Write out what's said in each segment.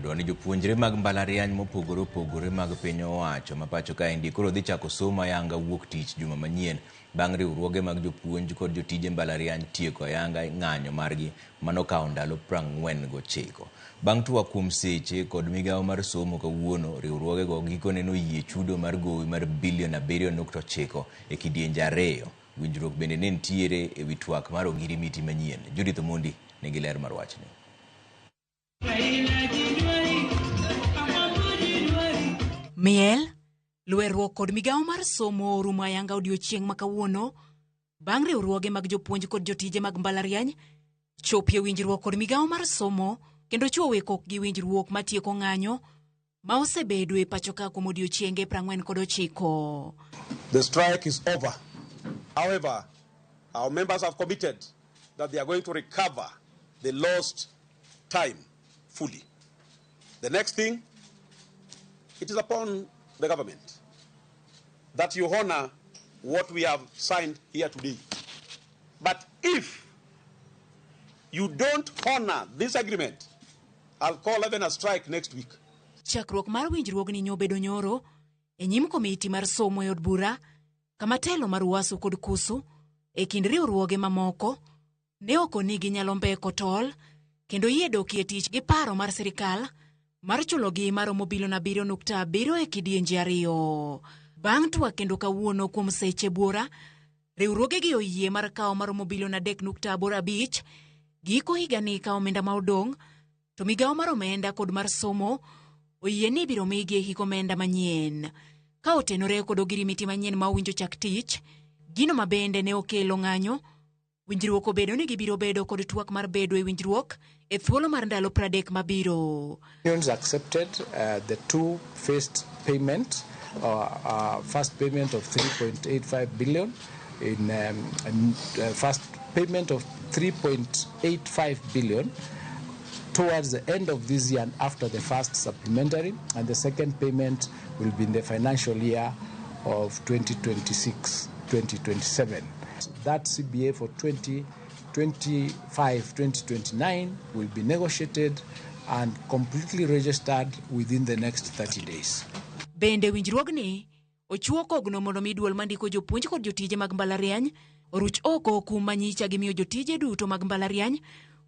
Oyudo ni jopuonjre mag mbalariany mopogore opogore mag piny owacho ma pacho kaendi koro dhi chako somo ayanga wuok tich juma manyien bang' riwruoge mag jopuonj kod jotije mbalariany tieko ayanga ng'anyo margi manokawo ndalo 49. Bang' twak kuom seche kod migawo mar somo kawuono, riwruogego gikone noyie chudo mar gowi mar bilion 7.9 e kidienje ariyo. Winjruok bende ne nitiere e wi twak mar ogirimiti manyien. Jopuonj nigi ler mar wachni. Miel, lweruok kod migawo mar somo orumo ayanga odiochieng' makawuono bang' riwruoge mag jopuonj kod jotije mag mbalariany chopie winjruok kod migawo mar somo kendo chuowe kok gi winjruok matieko ng'anyo ma osebedo e pacho ka kuom odiochienge 49. The strike is over. However, our members have committed that they are going to recover the lost time fully. The next thing, it is upon the government that you honor what we have signed here today. But if you don't honor this agreement, I'll call even a strike next week. Chakruok mar winjruogni nyobedo nyoro e nyim komiti mar somo e od bura kama telo mar Uasu kod Kusu e kind riwruoge mamoko ne okonigi nyalo mbeko tol kendo yie dokie tich gi paro mar sirkal mar chulogi maromo bilion 7.7 e kidienje ariyo. Bang' twak kendo kawuono kuom seche buora, riwruogegi oyie mar kawo maromo bilion 3.85 giko higani ka omenda ma odong', to migawo mar omenda kod mar somo oyie ni biro migi hik omenda manyien. Ka otenore kod ogirimiti manyien ma owinjo chak tich, gino mabende ne okelo ng'anyo, winjruok obedo ni gibiro bedo kod twak mar bedo e winjruok e thuolo mar ndalo 30 mabiro. Unions accepted the two-phased payment, first payment of 3.85 billion in first payment of 3.85 billion towards the end of this year and after the first supplementary, and the second payment will be in the financial year of 2026-2027. That CBA for 2025-2029 will be negotiated and completely registered within the next 30 days. Bende winjruogni ochuo kogno mondo miduol mandiko jopuonj kod jotije mag mbalariany oruch oko kum manyicha gi miyo jotije duto mag mbalariany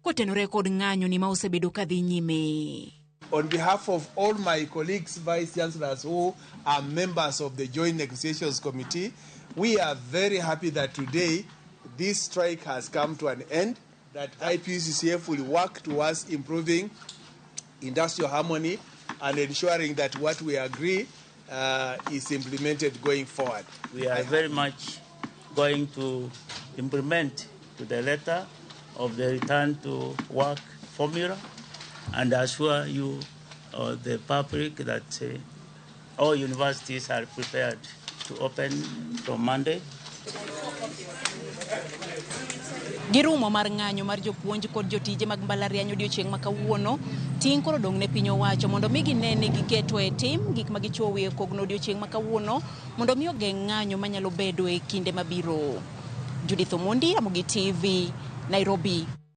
kotenore kod ng'anyo ni ma osebedo kadhi nyime. On behalf of all my colleagues, vice chancellors who are members of the Joint Negotiations Committee, we are very happy that today this strike has come to an end, that IPUCCF will work towards improving industrial harmony and ensuring that what we agree is implemented going forward. We are very much going to implement to the letter of the return to work formula and assure you, the public, that all universities are prepared to open from Monday. Girumo mar ng'anyo mar jopuonj kod jotije mag mbalariany odiochieng' makawuono ting' koro dong' ne piny owacho mondo mi ginene giketo e tim gik ma gichuowe kogno odiochieng' makawuono mondo mi ogeng' ng'anyo manyalo bedo e kinde mabiro. Judith Omondi, Ramogi TV, Nairobi.